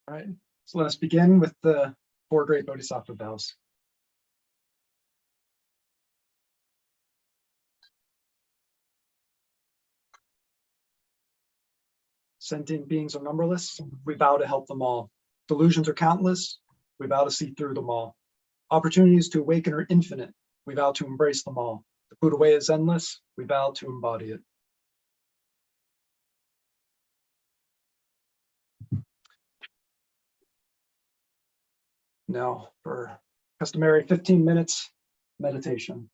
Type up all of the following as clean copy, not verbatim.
All right, so let us begin with the 4 great Bodhisattva vows. Sentient beings are numberless. We vow to help them all. Delusions are countless. We vow to see through them all. Opportunities to awaken are infinite. We vow to embrace them all. The Buddha way is endless. We vow to embody it. Now for customary 15 minutes meditation.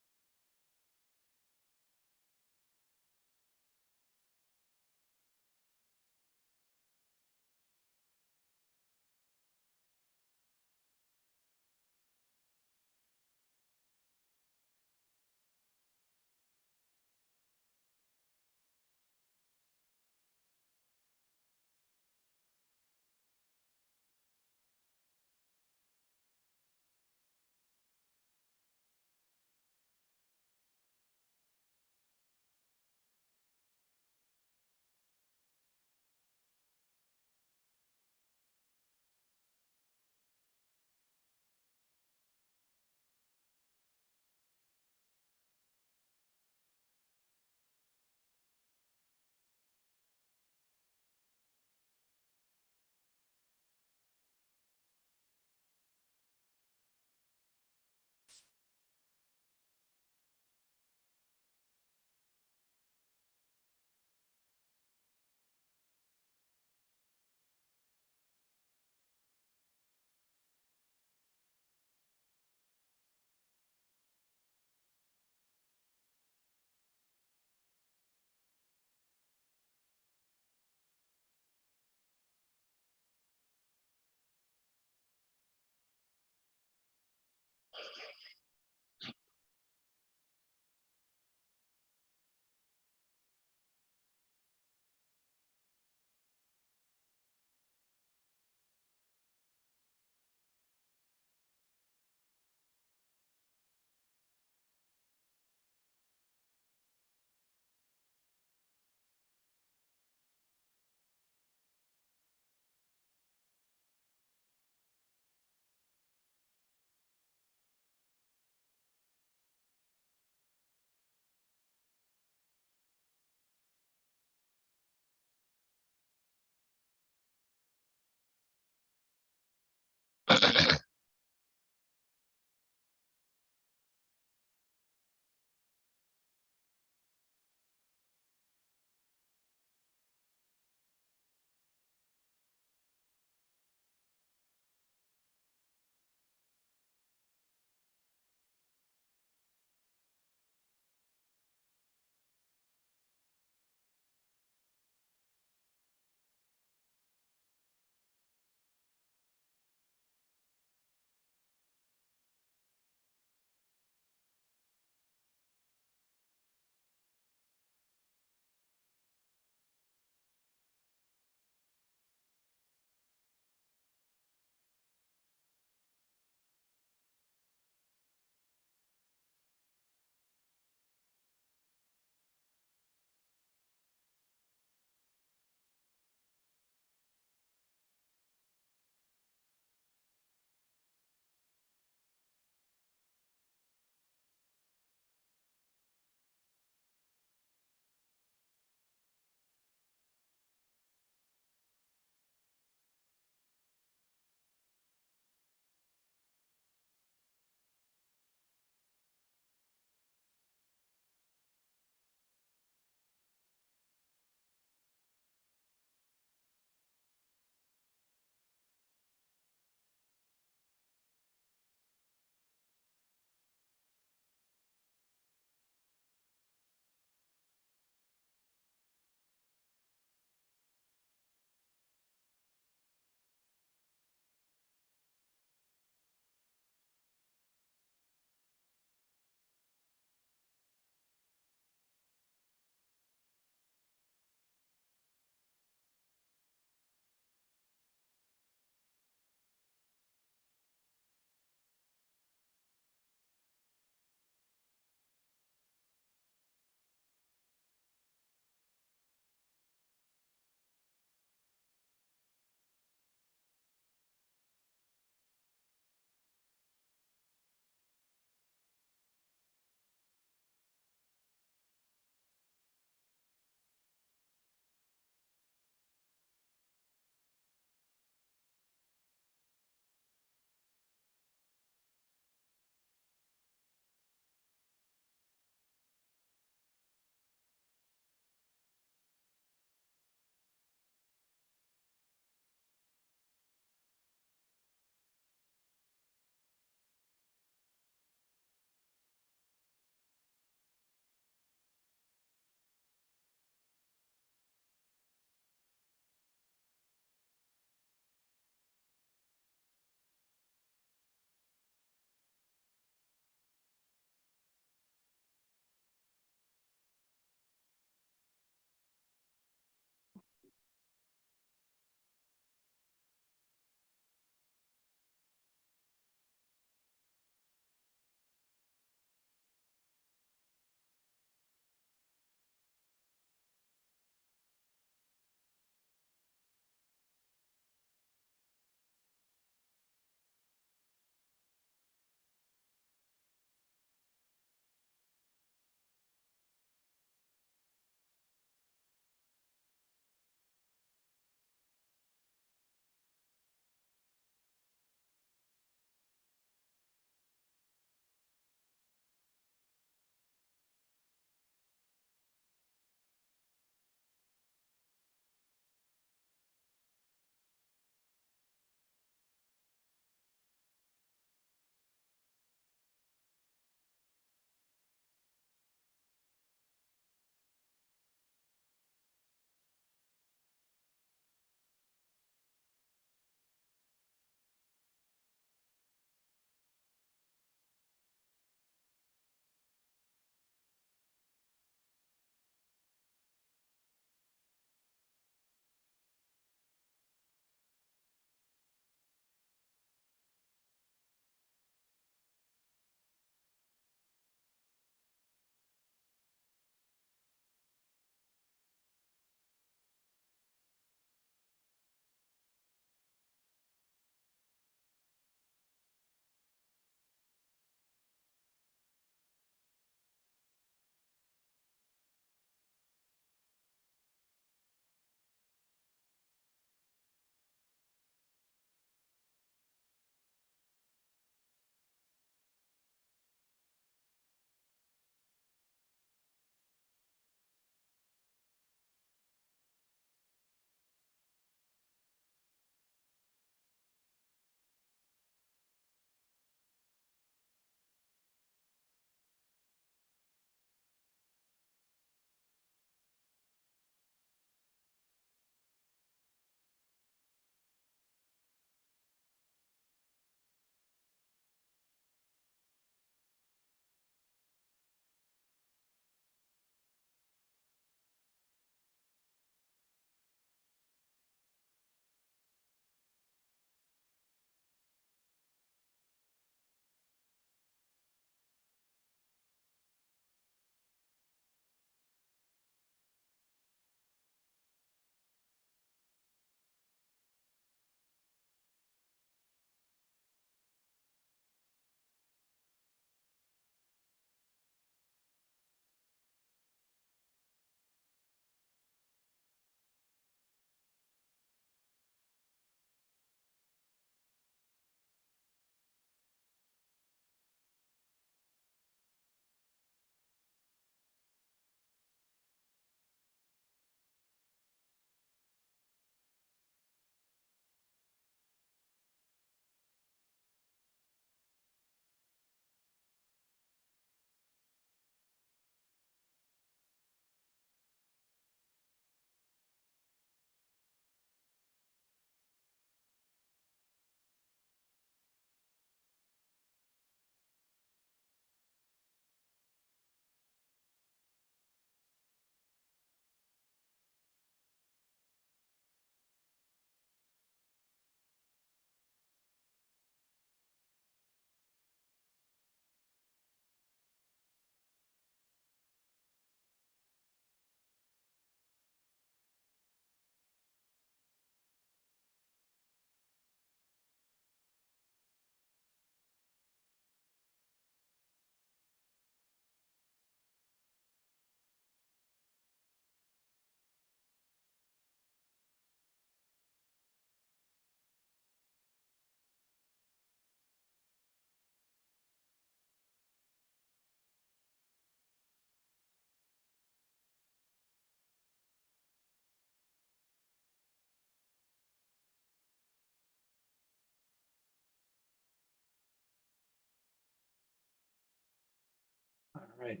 right.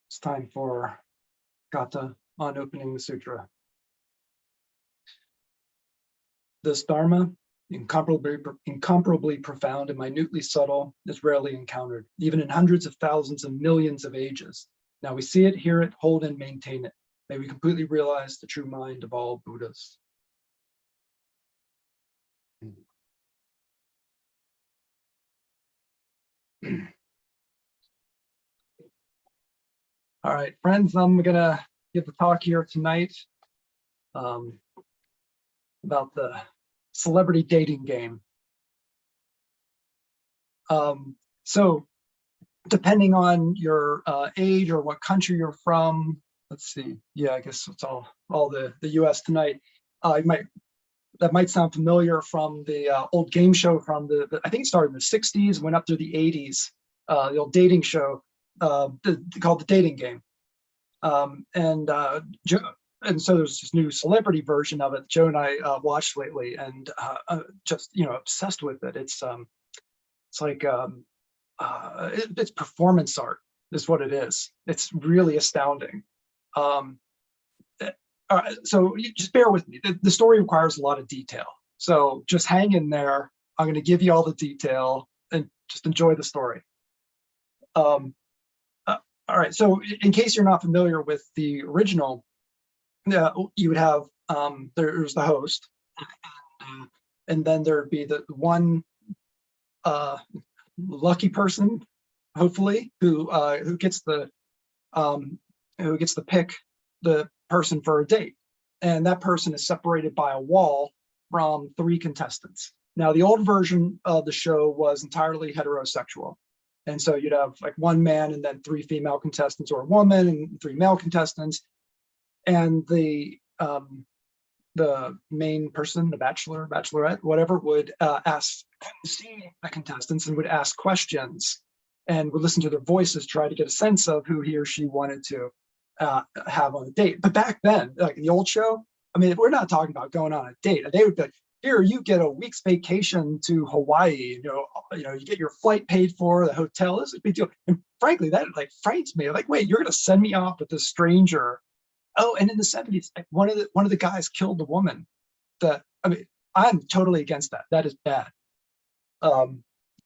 It's time for Kata on opening the sutra. This Dharma, incomparably profound and minutely subtle, is rarely encountered, even in hundreds of thousands and millions of ages. Now we see it, hear it, hold and maintain it. May we completely realize the true mind of all Buddhas. All right, friends, I'm gonna give a talk here tonight about the celebrity dating game. So depending on your age or what country you're from, let's see, yeah, I guess it's all the US tonight. That might sound familiar from the old game show from the I think it started in the 60s, went up through the 80s, the old dating show called The Dating Game. And so there's this new celebrity version of it Joe and I watched lately, and just obsessed with it. It's like it's performance art is what it is. It's really astounding. So you just bear with me. The story requires a lot of detail, so just hang in there. I'm going to give you all the detail and just enjoy the story. All right, so in case you're not familiar with the original, you would have there's the host, and then there'd be the one lucky person, hopefully, who gets the pick the person for a date, and that person is separated by a wall from 3 contestants. Now, the old version of the show was entirely heterosexual, and so you'd have like 1 man and then 3 female contestants, or a woman and 3 male contestants, and the main person, the bachelor, bachelorette, whatever, would see the contestants and would ask questions and would listen to their voices, try to get a sense of who he or she wanted to have on a date. But back then, like the old show, I mean, we're not talking about going on a date. They would be like, here, you get a week's vacation to Hawaii. You get your flight paid for, the hotel. This is a big deal. And frankly, that like frightens me. Like, wait, you're going to send me off with this stranger? Oh, and in the 70s, one of the guys killed the woman. I'm totally against that. That is bad.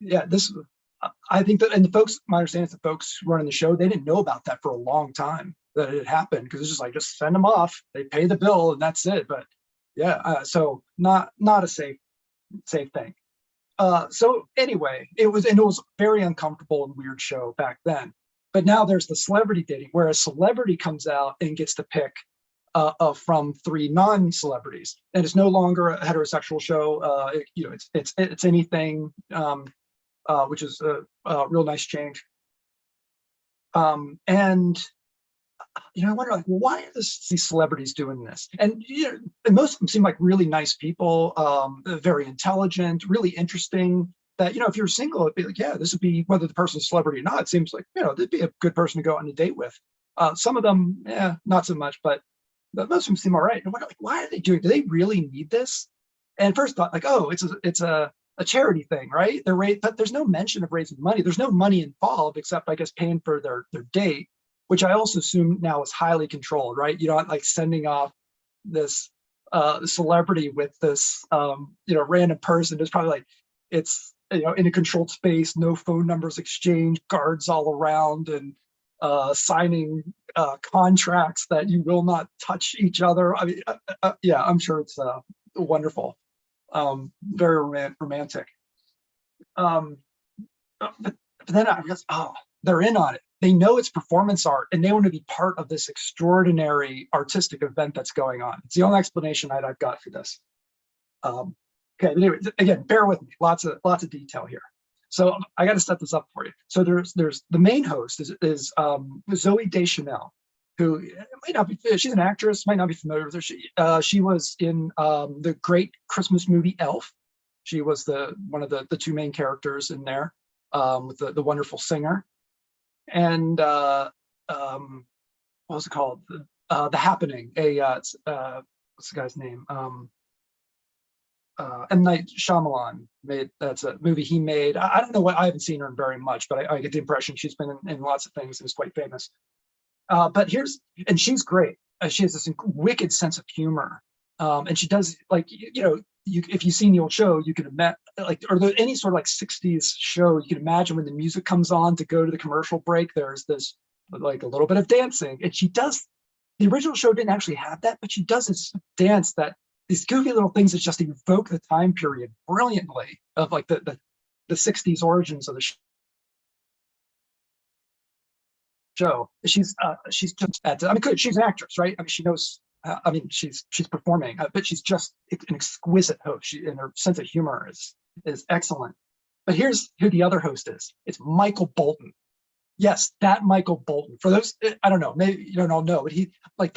Yeah, I think that, and the folks, my understanding is the folks running the show, they didn't know about that for a long time, that it had happened, because it's just like, just send them off, they pay the bill and that's it. But yeah, so not a safe thing. So anyway, it was very uncomfortable and weird show back then. But now there's the celebrity dating, where a celebrity comes out and gets to pick from 3 non-celebrities, and it's no longer a heterosexual show. It's anything, which is a real nice change. And I wonder, like, why are these celebrities doing this? And and most of them seem like really nice people, very intelligent, really interesting. That if you're single, it'd be like, yeah, this would be, whether the person's a celebrity or not, it seems like they'd be a good person to go on a date with. Some of them, yeah, not so much, but most of them seem all right. And wonder, like, why are they doing? Do they really need this? And first thought, like, oh, it's a charity thing, right? But there's no mention of raising money. There's no money involved except, I guess, paying for their date, which I also assume now is highly controlled, right? You're not like sending off this celebrity with this random person. It's probably like, it's in a controlled space, no phone numbers exchanged, guards all around, and signing contracts that you will not touch each other. I mean, yeah, I'm sure it's wonderful, very romantic. But then I guess, they're in on it. They know it's performance art, and they want to be part of this extraordinary artistic event that's going on. It's the only explanation I've got for this. Okay, but anyway, again, bear with me. Lots of detail here. So I got to set this up for you. So there's the main host is Zooey Deschanel, who might not be. She's an actress. Might not be familiar with her. She was in the great Christmas movie Elf. She was one of the 2 main characters in there, with the wonderful singer. And what was it called? The Happening. What's the guy's name? M. Night Shyamalan made. That's a movie he made. I don't know what, I haven't seen her in very much, but I get the impression she's been in lots of things and is quite famous. But and she's great. She has this wicked sense of humor. And she does, like, if you've seen the old show, you can imagine, like, or any sort of like 60s show, you can imagine when the music comes on to go to the commercial break, there's this like a little bit of dancing. And she does, the original show didn't actually have that, but she does this dance that these goofy little things that just evoke the time period brilliantly of like the 60s origins of the show. She's just I mean, she's an actress, right? I mean, she knows. I mean, she's performing, but she's just an exquisite host. And her sense of humor is excellent. But here's who the other host is. It's Michael Bolton. Yes, that Michael Bolton. For those, I don't know, maybe you don't all know, but he, like,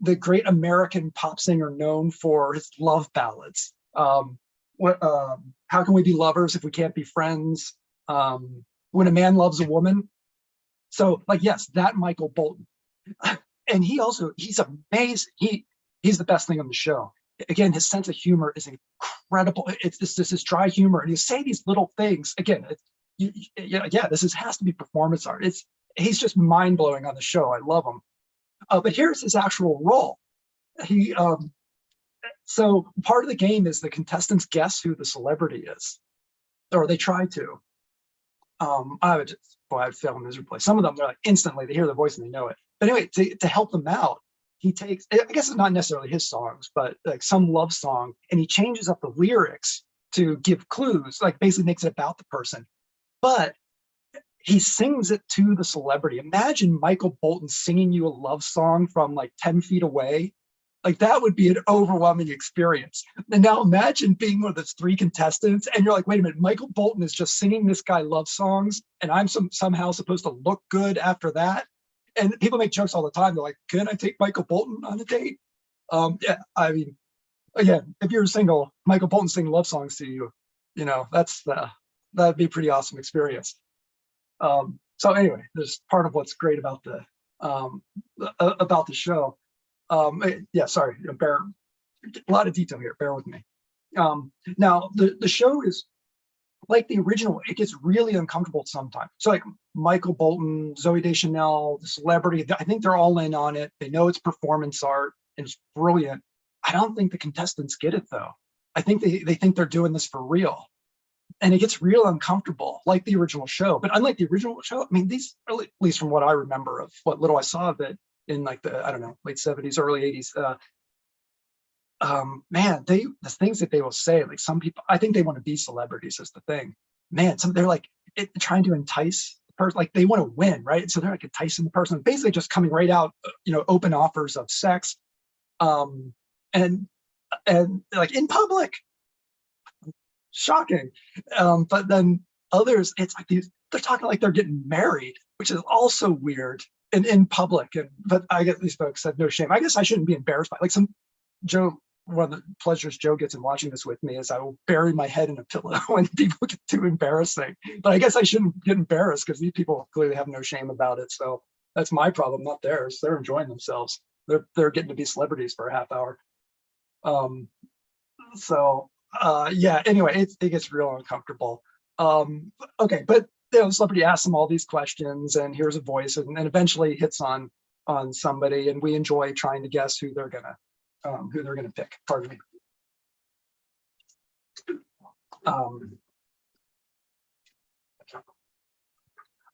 the great American pop singer known for his love ballads. How can we be lovers if we can't be friends? When a man loves a woman. So, like, yes, that Michael Bolton. And he's amazing. He's the best thing on the show. Again, his sense of humor is incredible. It's this dry humor, and you say these little things. Again, this has to be performance art. He's just mind blowing on the show. I love him. But here's his actual role. So part of the game is the contestants guess who the celebrity is, or they try to. I'd fail miserably. Some of them, they're like, instantly they hear the voice and they know it. But anyway, to help them out, he takes, I guess it's not necessarily his songs, but like some love song, and he changes up the lyrics to give clues, like basically makes it about the person. But he sings it to the celebrity. Imagine Michael Bolton singing you a love song from like 10 feet away. Like, that would be an overwhelming experience. And now imagine being one of those three contestants, and you're like, wait a minute, Michael Bolton is just singing this guy love songs, and I'm somehow supposed to look good after that. And people make jokes all the time. They're like, can I take Michael Bolton on a date? Yeah, I mean, again, if you're single, Michael Bolton singing love songs to you, that'd be a pretty awesome experience. So anyway, there's part of what's great about the show. Yeah, sorry, a lot of detail here, bear with me. Now the show is like the original. It gets really uncomfortable sometimes. So like Michael Bolton, Zooey Deschanel, the celebrity, I think they're all in on it. They know it's performance art and it's brilliant. I don't think the contestants get it though. I think they think they're doing this for real. And it gets real uncomfortable, like the original show. But unlike the original show, I mean, these, at least from what I remember of what little I saw of it in like the, I don't know, late 70s, early 80s, man, the things that they will say, like some people, I think they want to be celebrities is the thing. Man, they're like trying to entice the person, like they want to win, right? So they're like enticing the person, basically just coming right out, open offers of sex, and like in public. Shocking. But then others, it's like they're talking like they're getting married, which is also weird and in public. But I guess these folks have no shame. I guess I shouldn't be embarrassed by like one of the pleasures Joe gets in watching this with me is I will bury my head in a pillow when people get too embarrassing. But I guess I shouldn't get embarrassed because these people clearly have no shame about it. So that's my problem, not theirs. They're enjoying themselves. They're getting to be celebrities for a half hour. Yeah, anyway, it gets real uncomfortable. Okay, but the celebrity asks them all these questions and hears a voice and eventually hits on somebody, and we enjoy trying to guess who they're gonna pick. Pardon me. All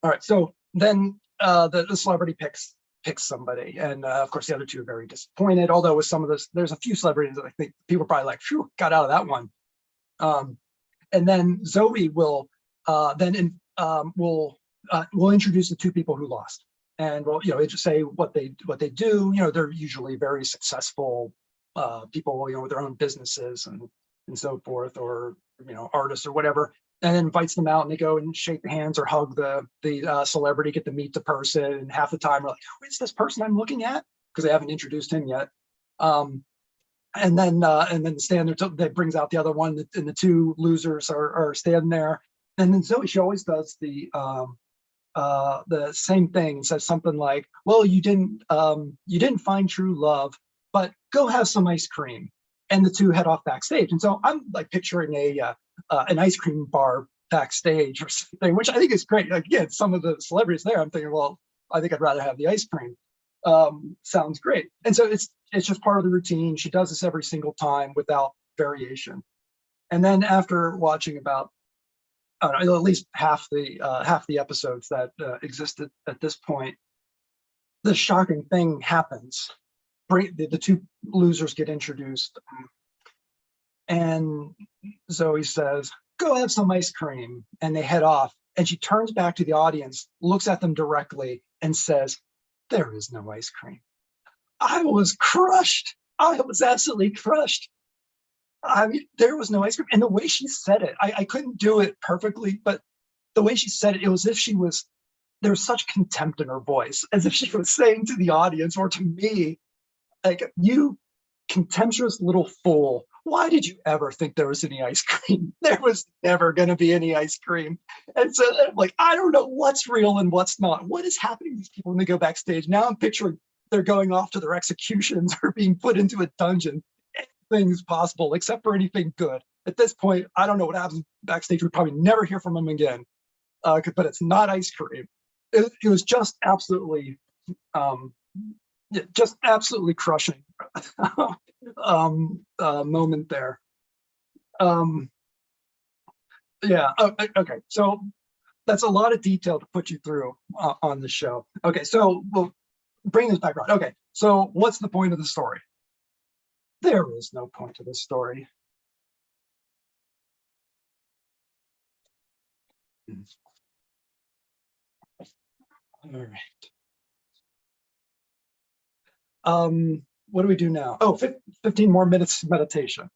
right, so then the celebrity picks somebody, and of course the other two are very disappointed, although with some of this there's a few celebrities that I think people are probably like, phew, got out of that one. And then Zooey will we'll introduce the two people who lost, and we'll just say what they do. They're usually very successful people, with their own businesses and so forth, or artists or whatever, and then invites them out, and they go and shake hands or hug the celebrity, get to meet the person, and half the time we're like, who is this person I'm looking at? Because they haven't introduced him yet. And then stand there, that brings out the other one, and the two losers are standing there. And then Zooey, she always does the same thing, says something like, well, you didn't find true love, but go have some ice cream. and the two head off backstage. And so I'm like picturing an ice cream bar backstage or something, which I think is great. Again, some of the celebrities there, I'm thinking, well, I think I'd rather have the ice cream. Sounds great. And so it's just part of the routine. She does this every single time without variation. And then after watching about at least half the episodes that existed at this point, the shocking thing happens. The two losers get introduced, and Zoe says, "Go have some ice cream," and they head off. And she turns back to the audience, looks at them directly, and says, "There is no ice cream." I was crushed. I was absolutely crushed. I mean, there was no ice cream. And the way she said it, I couldn't do it perfectly, but the way she said it, it was as if there was such contempt in her voice, as if she was saying to the audience or to me, like, "You contemptuous little fool, why did you ever think there was any ice cream? There was never going to be any ice cream." And so I'm like, I don't know what's real and what's not. What is happening to these people when they go backstage? Now I'm picturing they're going off to their executions or being put into a dungeon. Anything's possible except for anything good. At this point, I don't know what happens backstage. We probably never hear from them again. But it's not ice cream. It was just absolutely, just absolutely crushing moment there. Yeah. Okay. So that's a lot of detail to put you through on the show. Okay. So we'll bring this back around. Okay. So what's the point of the story? There is no point to this story. All right. What do we do now? Oh, 15 more minutes meditation.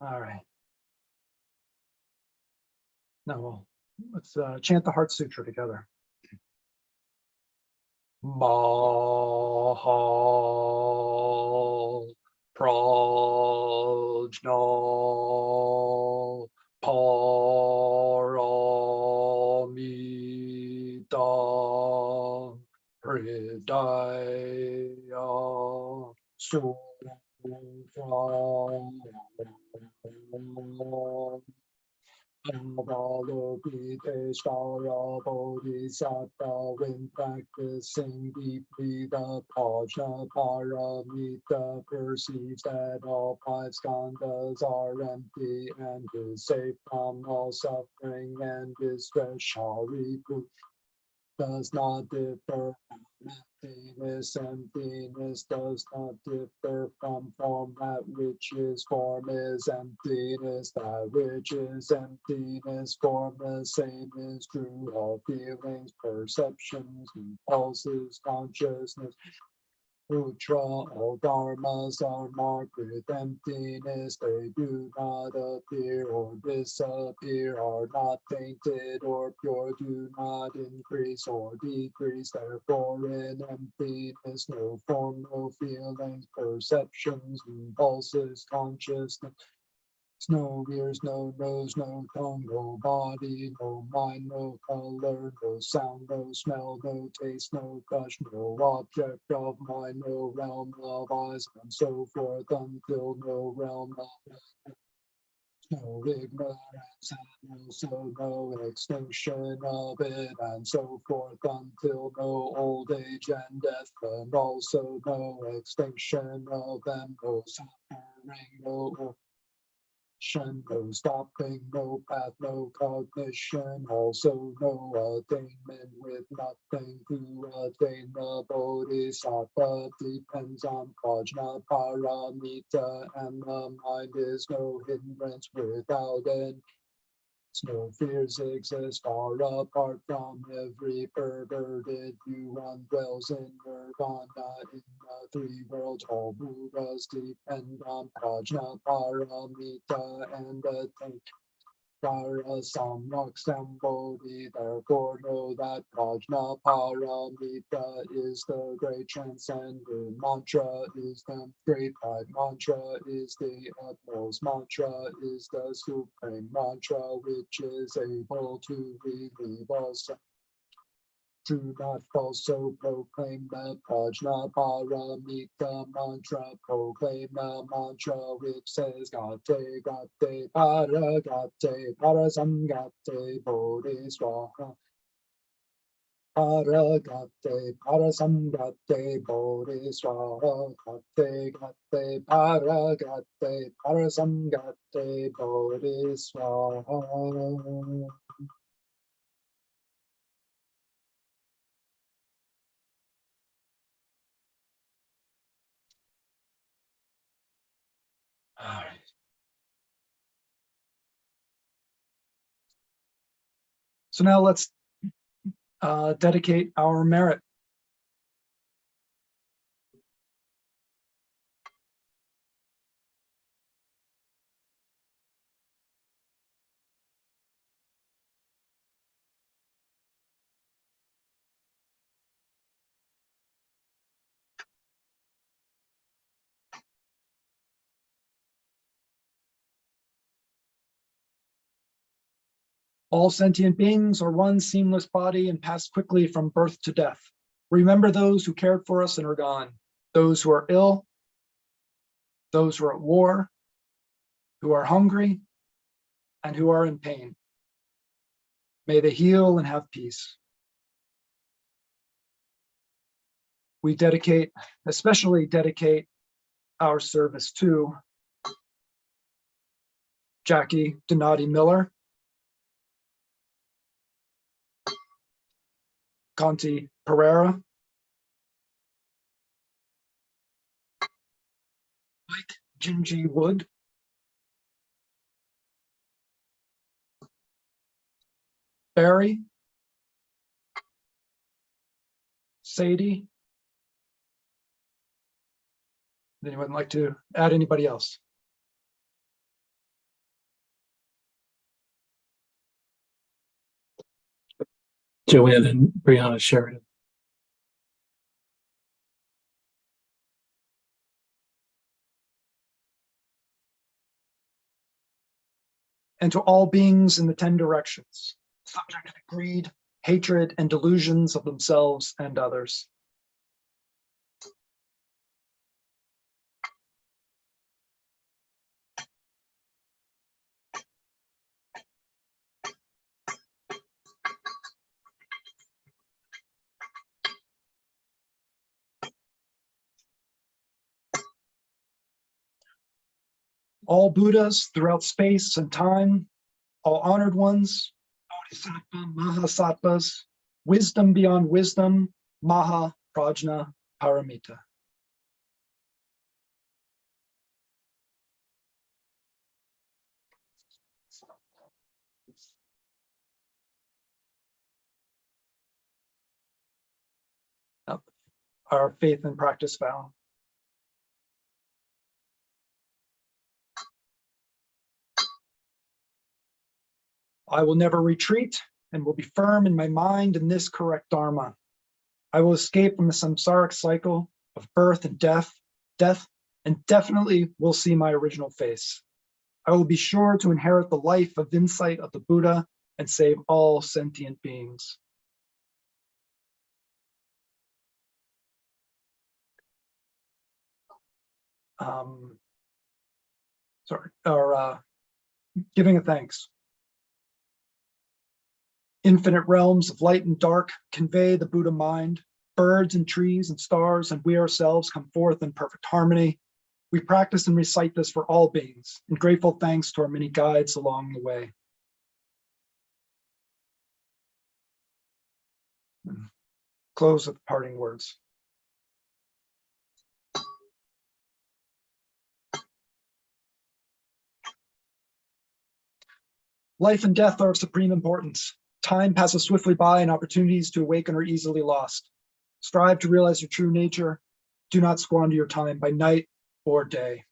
All right. Now let's chant the Heart Sutra together. Mahal Prajna Paramita Hridaya Sutra Avalokiteshvara Bodhisattva, when practicing deeply the Prajna Paramita, perceives that all five skandhas are empty and is safe from all suffering and distress. Shariputra does not differ from emptiness. Emptiness does not differ from form. That which is form is emptiness. That which is emptiness, form, the same is true. All feelings, perceptions, impulses, consciousness, Putra, all dharmas are marked with emptiness. They do not appear or disappear, are not tainted or pure, do not increase or decrease. Therefore, in emptiness, no form, no feelings, perceptions, impulses, consciousness. No ears, no nose, no tongue, no body, no mind, no color, no sound, no smell, no taste, no touch, no object of mind, no realm of eyes, and so forth, until no realm of no ignorance, and also no extinction of it, and so forth, until no old age and death, and also no extinction of them, no suffering, no no stopping, no path, no cognition, also no attainment with nothing to attain. The Bodhisattva depends on Prajna Paramita, and the mind is no hindrance without end. No fears exist far apart from every perverted view. One dwells in nirvana in the three worlds. All Buddhas depend on Prajna Paramita and attain Samyak Sambodhi. Therefore know that Prajna Paramita is the great transcendent mantra, is the great pipe mantra, is the utmost mantra, is the supreme mantra, which is able to relieve us. Do not also proclaim the Prajna Paramita mantra. Proclaim the mantra which says Gate Gate Para Gate Parasamgate Bodhiswaha. Para Gate Parasamgate Bodhiswaha. Gate Gate Para Gate Parasamgate Bodhiswaha. All right. So now let's dedicate our merit. All sentient beings are one seamless body and pass quickly from birth to death. Remember those who cared for us and are gone, those who are ill, those who are at war, who are hungry, and who are in pain. May they heal and have peace. We especially dedicate our service to Jackie Donati Miller, Conti Pereira, Mike Gingy Wood, Barry, Sadie. Anyone like to add anybody else? Joanne and Brianna Sheridan. And to all beings in the 10 directions, subject to greed, hatred, and delusions of themselves and others. All Buddhas throughout space and time, all honored ones, Bodhisattva, Mahasattvas, wisdom beyond wisdom, Maha, Prajna, Paramita. Our faith and practice vow. I will never retreat and will be firm in my mind in this correct Dharma. I will escape from the samsaric cycle of birth and death, and definitely will see my original face. I will be sure to inherit the life of insight of the Buddha and save all sentient beings. Giving a thanks. Infinite realms of light and dark convey the Buddha mind. Birds and trees and stars and we ourselves come forth in perfect harmony. We practice and recite this for all beings, and grateful thanks to our many guides along the way. Close with parting words. Life and death are of supreme importance. Time passes swiftly by and opportunities to awaken are easily lost. Strive to realize your true nature. Do not squander your time by night or day.